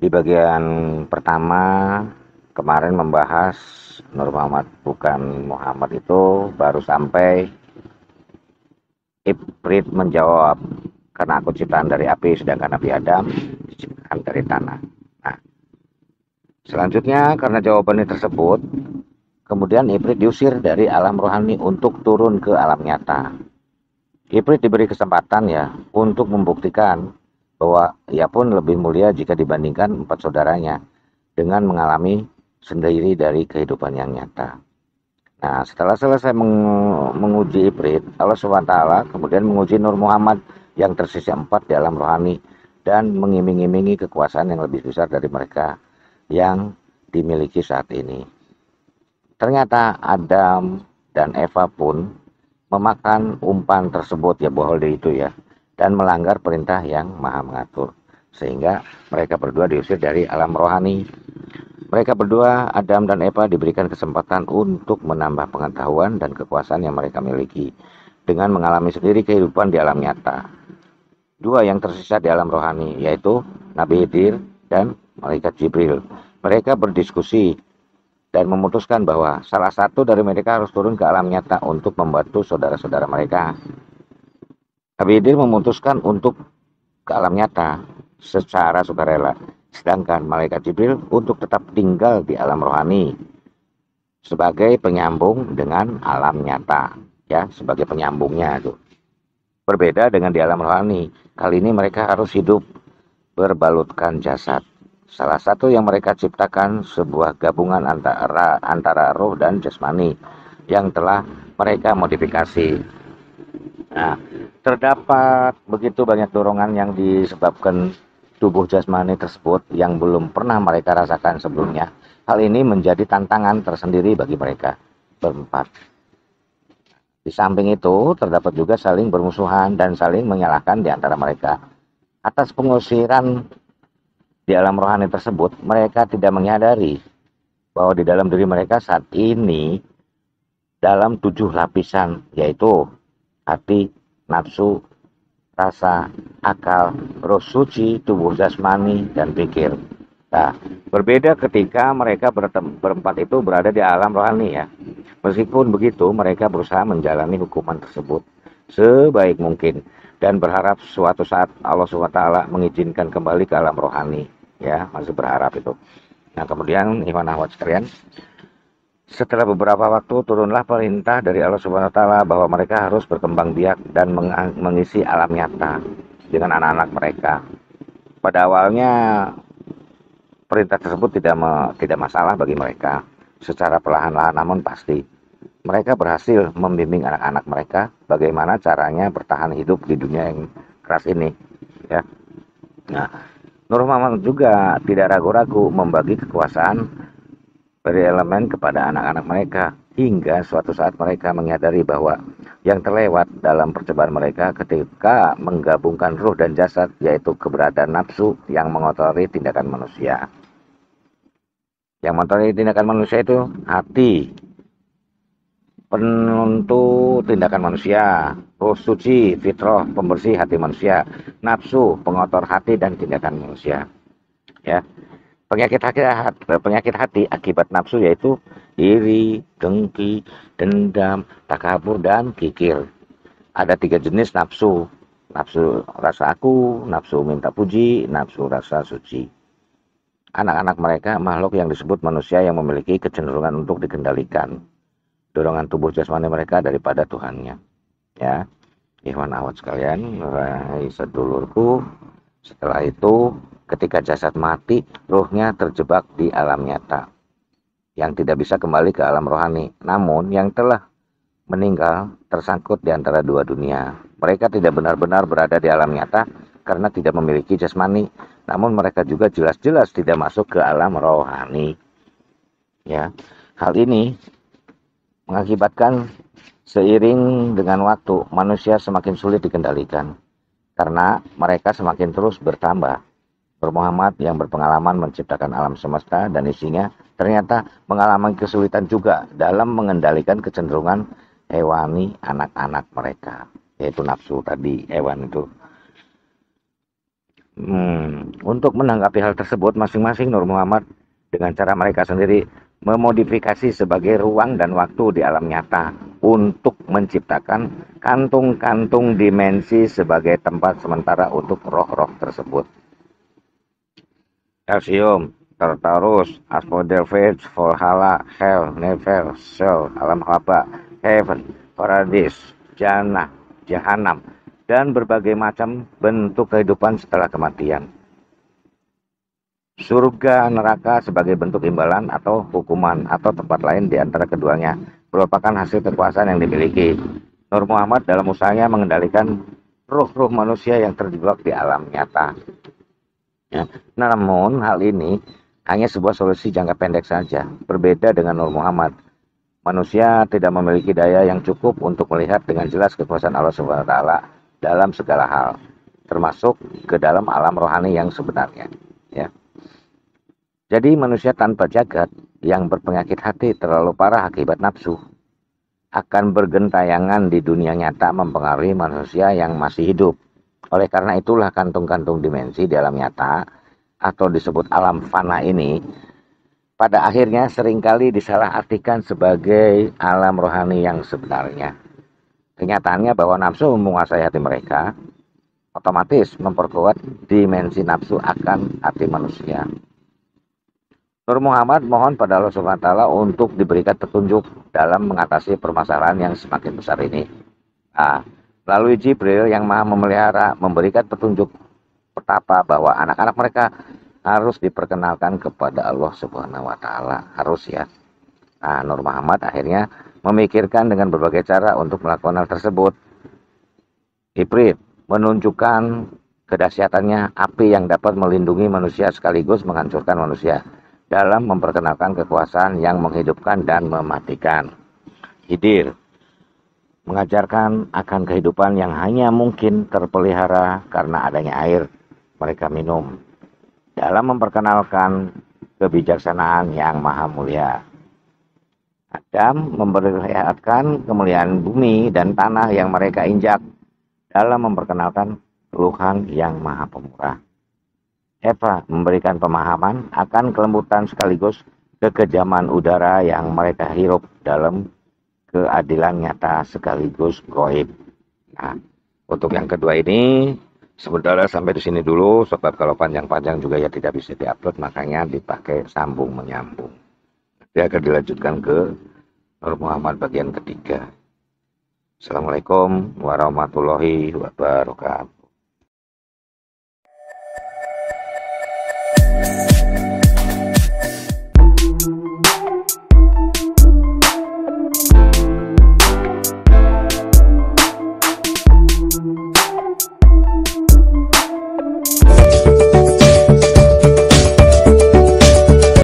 Di bagian pertama kemarin membahas Nur Muhammad bukan Muhammad itu baru sampai Ibrit menjawab, karena aku ciptaan dari api sedangkan Nabi Adam diciptakan dari tanah. Nah, selanjutnya karena jawabannya tersebut, kemudian Ibrit diusir dari alam rohani untuk turun ke alam nyata. Ibrit diberi kesempatan ya untuk membuktikan bahwa ia pun lebih mulia jika dibandingkan empat saudaranya dengan mengalami sendiri dari kehidupan yang nyata. Nah, setelah selesai menguji Ibrit, Allah SWT kemudian menguji Nur Muhammad yang tersisa empat di alam rohani dan mengiming-imingi kekuasaan yang lebih besar dari mereka yang dimiliki saat ini. Ternyata Adam dan Eva pun memakan umpan tersebut ya, bohol deh itu ya, dan melanggar perintah yang maha mengatur, sehingga mereka berdua diusir dari alam rohani. Mereka berdua, Adam dan Eva, diberikan kesempatan untuk menambah pengetahuan dan kekuasaan yang mereka miliki dengan mengalami sendiri kehidupan di alam nyata. Dua yang tersisa di alam rohani, yaitu Nabi Khidir dan Malaikat Jibril. Mereka berdiskusi dan memutuskan bahwa salah satu dari mereka harus turun ke alam nyata untuk membantu saudara-saudara mereka. Nabi Khidir memutuskan untuk ke alam nyata secara sukarela, sedangkan Malaikat Jibril untuk tetap tinggal di alam rohani sebagai penyambung dengan alam nyata, ya, sebagai penyambungnya itu. Berbeda dengan di alam rohani, kali ini mereka harus hidup berbalutkan jasad. Salah satu yang mereka ciptakan sebuah gabungan antara roh dan jasmani yang telah mereka modifikasi. Nah, terdapat begitu banyak dorongan yang disebabkan tubuh jasmani tersebut yang belum pernah mereka rasakan sebelumnya. Hal ini menjadi tantangan tersendiri bagi mereka berempat. Di samping itu, terdapat juga saling bermusuhan dan saling menyalahkan di antara mereka. Atas pengusiran di alam rohani tersebut, mereka tidak menyadari bahwa di dalam diri mereka saat ini dalam 7 lapisan, yaitu hati, nafsu, rasa, akal, roh suci, tubuh jasmani, dan pikir. Nah, berbeda ketika mereka berempat itu berada di alam rohani ya. Meskipun begitu, mereka berusaha menjalani hukuman tersebut sebaik mungkin dan berharap suatu saat Allah SWT mengizinkan kembali ke alam rohani. Ya, masih berharap itu. Nah, kemudian iman ahwat sekalian, setelah beberapa waktu turunlah perintah dari Allah Subhanahu wa taala bahwa mereka harus berkembang biak dan mengisi alam nyata dengan anak-anak mereka. Pada awalnya perintah tersebut tidak masalah bagi mereka. Secara perlahan-lahan namun pasti mereka berhasil membimbing anak-anak mereka bagaimana caranya bertahan hidup di dunia yang keras ini, ya. Nah, Nur Muhammad juga tidak ragu-ragu membagi kekuasaan dari elemen kepada anak-anak mereka hingga suatu saat mereka menyadari bahwa yang terlewat dalam percobaan mereka ketika menggabungkan ruh dan jasad, yaitu keberadaan nafsu yang mengotori tindakan manusia. Yang mengotori tindakan manusia itu hati, penentu tindakan manusia, roh suci, fitrah, pembersih hati manusia, nafsu, pengotor hati dan tindakan manusia. Ya, penyakit hati akibat nafsu yaitu iri, dengki, dendam, takabur, dan kikir. Ada 3 jenis nafsu. Nafsu rasa aku, nafsu minta puji, nafsu rasa suci. Anak-anak mereka makhluk yang disebut manusia yang memiliki kecenderungan untuk dikendalikan dorongan tubuh jasmani mereka daripada Tuhannya. Ya, ikhwan awat sekalian, sedulurku, setelah itu ketika jasad mati, ruhnya terjebak di alam nyata yang tidak bisa kembali ke alam rohani. Namun yang telah meninggal tersangkut di antara dua dunia. Mereka tidak benar-benar berada di alam nyata karena tidak memiliki jasmani, namun mereka juga jelas-jelas tidak masuk ke alam rohani. Ya, hal ini mengakibatkan seiring dengan waktu manusia semakin sulit dikendalikan karena mereka semakin terus bertambah. Nur Muhammad yang berpengalaman menciptakan alam semesta dan isinya ternyata mengalami kesulitan juga dalam mengendalikan kecenderungan hewani anak-anak mereka, yaitu nafsu tadi, hewan itu. Untuk menanggapi hal tersebut, masing-masing Nur Muhammad dengan cara mereka sendiri memodifikasi sebagai ruang dan waktu di alam nyata untuk menciptakan kantung-kantung dimensi sebagai tempat sementara untuk roh-roh tersebut. Elysium, Tartarus, Aspodelvich, Valhalla, Hell, Never, Shell, Alam Haba, Heaven, Paradis, Jannah, Jahanam, dan berbagai macam bentuk kehidupan setelah kematian. Surga, neraka sebagai bentuk imbalan atau hukuman atau tempat lain di antara keduanya merupakan hasil kekuasaan yang dimiliki Nur Muhammad dalam usahanya mengendalikan ruh-ruh manusia yang terjebak di alam nyata. Ya. Namun hal ini hanya sebuah solusi jangka pendek saja. Berbeda dengan Nur Muhammad, manusia tidak memiliki daya yang cukup untuk melihat dengan jelas kekuasaan Allah Subhanahu wa taala dalam segala hal, termasuk ke dalam alam rohani yang sebenarnya. Ya. Jadi manusia tanpa jagat yang berpenyakit hati terlalu parah akibat nafsu akan bergentayangan di dunia nyata mempengaruhi manusia yang masih hidup. Oleh karena itulah kantung-kantung dimensi di alam nyata atau disebut alam fana ini pada akhirnya seringkali disalahartikan sebagai alam rohani yang sebenarnya. Kenyataannya bahwa nafsu menguasai hati mereka otomatis memperkuat dimensi nafsu akan hati manusia. Nur Muhammad mohon pada Allah Subhanahu wa taala untuk diberikan petunjuk dalam mengatasi permasalahan yang semakin besar ini. Melalui Jibril yang Maha memelihara memberikan petunjuk betapa bahwa anak-anak mereka harus diperkenalkan kepada Allah Subhanahu wa taala, harus ya. Nur Muhammad akhirnya memikirkan dengan berbagai cara untuk melakukan hal tersebut. Jibril menunjukkan kedahsyatannya api yang dapat melindungi manusia sekaligus menghancurkan manusia dalam memperkenalkan kekuasaan yang menghidupkan dan mematikan. Khidir mengajarkan akan kehidupan yang hanya mungkin terpelihara karena adanya air mereka minum, dalam memperkenalkan kebijaksanaan yang maha mulia. Adam memperlihatkan kemuliaan bumi dan tanah yang mereka injak dalam memperkenalkan Tuhan yang maha pemurah. Eva memberikan pemahaman akan kelembutan sekaligus kekejaman udara yang mereka hirup dalam keadilan nyata sekaligus goib. Untuk yang kedua ini sebenarnya sampai di sini dulu, sebab kalau panjang-panjang juga ya tidak bisa diupload, makanya dipakai sambung menyambung. Dia akan dilanjutkan ke Nur Muhammad bagian ketiga. Assalamualaikum warahmatullahi wabarakatuh. Thank you.